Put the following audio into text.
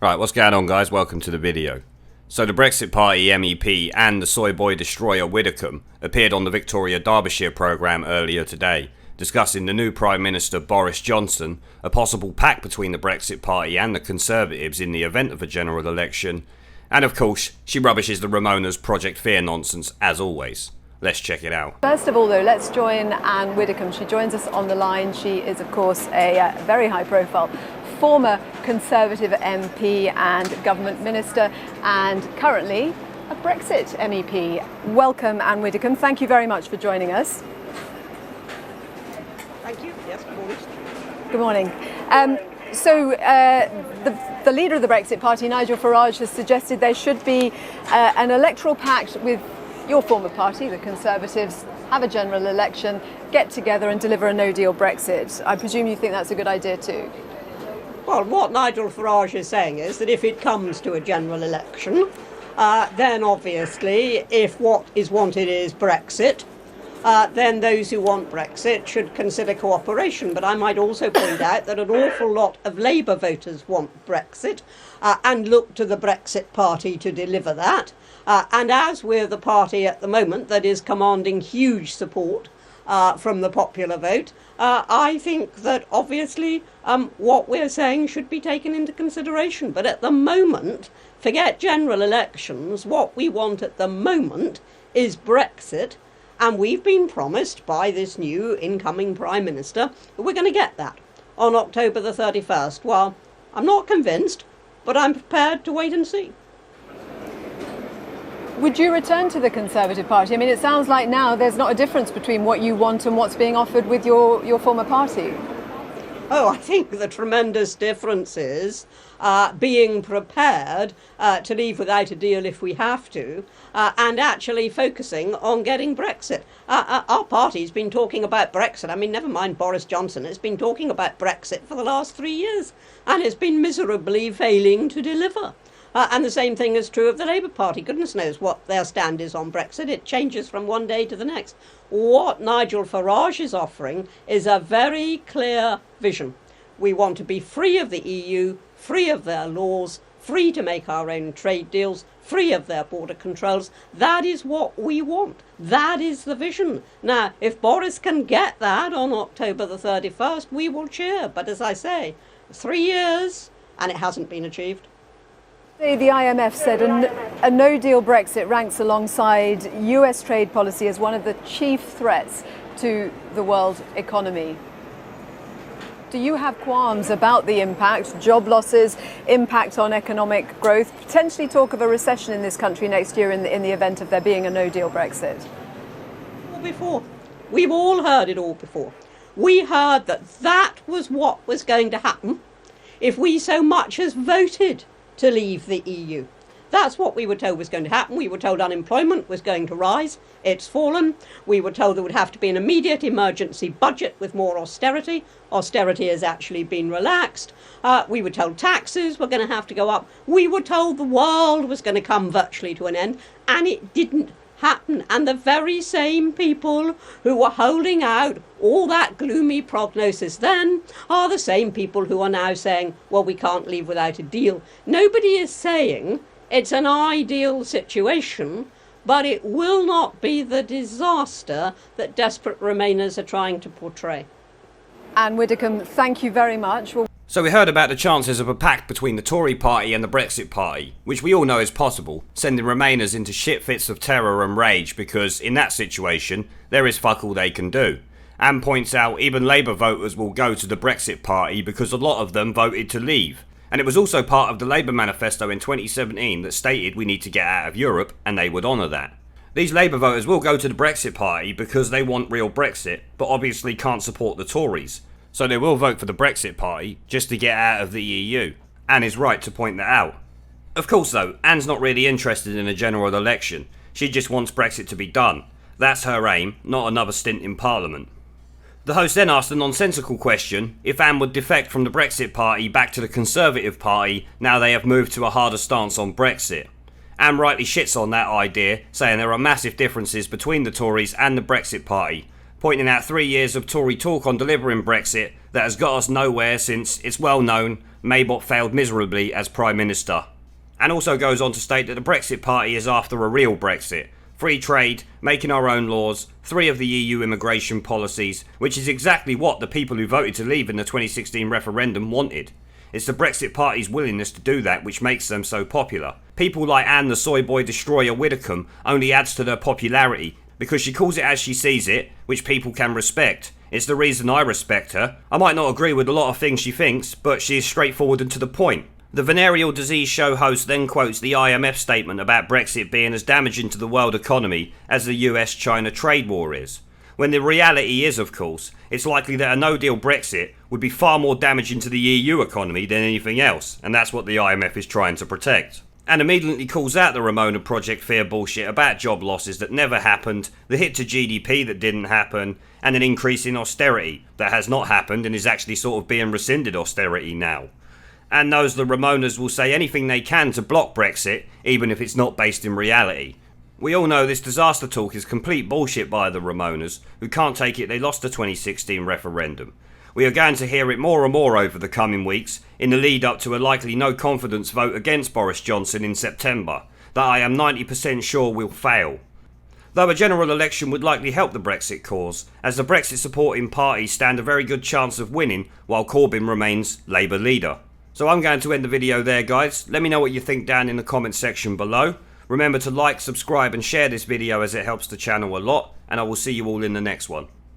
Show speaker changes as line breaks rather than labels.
Right, what's going on, guys? Welcome to the video. So the Brexit Party MEP and the soy boy destroyer Widdecombe appeared on the Victoria Derbyshire programme earlier today, discussing the new Prime Minister Boris Johnson, a possible pact between the Brexit Party and the Conservatives in the event of a general election, and of course, she rubbishes the Remoaner's Project Fear nonsense as always. Let's check it out.
First of all, though, let's join Anne Widdecombe. She joins us on the line. She is, of course, a very high-profile former Conservative MP and government minister, and currently a Brexit MEP. Welcome, Anne Widdecombe. Thank you very much for joining us.
Thank you. Yes, good morning.
Good morning. The leader of the Brexit Party, Nigel Farage, has suggested there should be an electoral pact with your former party, the Conservatives, have a general election, get together and deliver a no-deal Brexit. I presume you think that's a good idea too?
Well, what Nigel Farage is saying is that if it comes to a general election, then obviously if what is wanted is Brexit, then those who want Brexit should consider cooperation. But I might also point out that an awful lot of Labour voters want Brexit and look to the Brexit Party to deliver that. And as we're the party at the moment that is commanding huge support from the popular vote, I think that obviously what we're saying should be taken into consideration. But at the moment, forget general elections, what we want at the moment is Brexit. And we've been promised by this new incoming Prime Minister that we're going to get that on October the 31st. Well, I'm not convinced, but I'm prepared to wait and see.
Would you return to the Conservative Party? I mean, it sounds like now there's not a difference between what you want and what's being offered with your former party.
Oh, I think the tremendous difference is being prepared to leave without a deal if we have to, and actually focusing on getting Brexit. Our party's been talking about Brexit. I mean, never mind Boris Johnson. It's been talking about Brexit for the last 3 years, and it's been miserably failing to deliver. And the same thing is true of the Labour Party. Goodness knows what their stand is on Brexit. It changes from one day to the next. What Nigel Farage is offering is a very clear vision. We want to be free of the EU, free of their laws, free to make our own trade deals, free of their border controls. That is what we want. That is the vision. Now, if Boris can get that on October the 31st, we will cheer. But as I say, 3 years and it hasn't been achieved.
The IMF said a no-deal Brexit ranks alongside US trade policy as one of the chief threats to the world economy. Do you have qualms about the impact, job losses, impact on economic growth, potentially talk of a recession in this country next year in the event of there being a no-deal Brexit?
Before. We've all heard it all before. We heard that was what was going to happen if we so much as voted to leave the EU. That's what we were told was going to happen. We were told unemployment was going to rise. It's fallen. We were told there would have to be an immediate emergency budget with more austerity. Austerity has actually been relaxed. We were told taxes were going to have to go up. We were told the world was going to come virtually to an end, and it didn't happen. And the very same people who were holding out all that gloomy prognosis then are the same people who are now saying, well, we can't leave without a deal. Nobody is saying it's an ideal situation, but it will not be the disaster that desperate Remainers are trying to portray.
Anne Widdecombe, thank you very much.
So we heard about the chances of a pact between the Tory party and the Brexit party, which we all know is possible, sending Remainers into shit fits of terror and rage because, in that situation, there is fuck all they can do. Anne points out even Labour voters will go to the Brexit party because a lot of them voted to leave. And it was also part of the Labour manifesto in 2017 that stated we need to get out of Europe, and they would honour that. These Labour voters will go to the Brexit party because they want real Brexit, but obviously can't support the Tories. So they will vote for the Brexit party just to get out of the EU. Anne is right to point that out. Of course though, Anne's not really interested in a general election. She just wants Brexit to be done. That's her aim, not another stint in Parliament. The host then asked a nonsensical question if Anne would defect from the Brexit party back to the Conservative party now they have moved to a harder stance on Brexit. Anne rightly shits on that idea, saying there are massive differences between the Tories and the Brexit party, pointing out 3 years of Tory talk on delivering Brexit that has got us nowhere since it's well known Maybot failed miserably as Prime Minister. And also goes on to state that the Brexit Party is after a real Brexit. Free trade, making our own laws, 3 of the EU immigration policies, which is exactly what the people who voted to leave in the 2016 referendum wanted. It's the Brexit Party's willingness to do that which makes them so popular. People like Anne the soy boy destroyer Widdecombe only adds to their popularity because she calls it as she sees it, which people can respect. It's the reason I respect her. I might not agree with a lot of things she thinks, but she is straightforward and to the point. The Venereal disease show host then quotes the IMF statement about Brexit being as damaging to the world economy as the US-China trade war is. When the reality is, of course, it's likely that a no-deal Brexit would be far more damaging to the EU economy than anything else, and that's what the IMF is trying to protect. And immediately calls out the Remoaner project fear bullshit about job losses that never happened, the hit to GDP that didn't happen, and an increase in austerity that has not happened and is actually sort of being rescinded austerity now. And knows the Remoaners will say anything they can to block Brexit, even if it's not based in reality. We all know this disaster talk is complete bullshit by the Remoaners, who can't take it they lost the 2016 referendum. We are going to hear it more and more over the coming weeks, in the lead up to a likely no confidence vote against Boris Johnson in September, that I am 90% sure will fail. Though a general election would likely help the Brexit cause, as the Brexit supporting parties stand a very good chance of winning while Corbyn remains Labour leader. So I'm going to end the video there, guys. Let me know what you think down in the comments section below. Remember to like, subscribe and share this video as it helps the channel a lot, and I will see you all in the next one.